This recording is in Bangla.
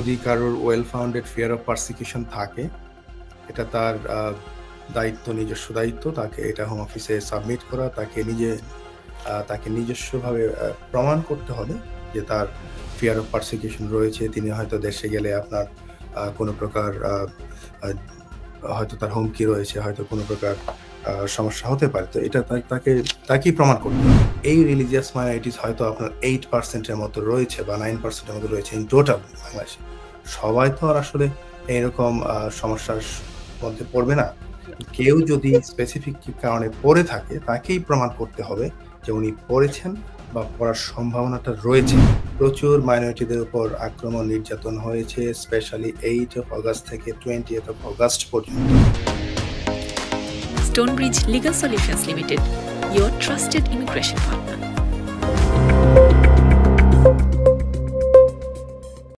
যদি কারোর well founded fear of persecution থাকে, এটা তার দায়িত্ব, নিজস্ব দায়িত্ব, তাকে এটা হোম অফিসে সাবমিট করা, তাকে নিজস্বভাবে প্রমাণ করতে হবে যে তার ফিয়ার অফ পারসিকিউশন রয়েছে। তিনি হয়তো দেশে গেলে আপনার কোনো প্রকার হয়তো তার হুমকি রয়েছে, হয়তো কোনো প্রকার সমস্যা হতে পারে। তো এটা তাকেই প্রমাণ করতে হবে। এই রিলিজিয়াস মাইনরিটিস হয়তো আপনার 8%-এর মতো রয়েছে বা 9%-এর মতো রয়েছে ইন টোটাল বাংলাদেশে। সবাই তো আর আসলে এইরকম সমস্যার মধ্যে পড়বে না। কেউ যদি স্পেসিফিক কারণে পড়ে থাকে, তাকেই প্রমাণ করতে হবে যে উনি পড়েছেন বা পড়ার সম্ভাবনাটা রয়েছে। প্রচুর মাইনরিটিদের উপর আক্রমণ, নির্যাতন হয়েছে, স্পেশালি 8 অগাস্ট থেকে 20 অগাস্ট পর্যন্ত। Stonebridge Legal Solutions Limited, your trusted immigration partner.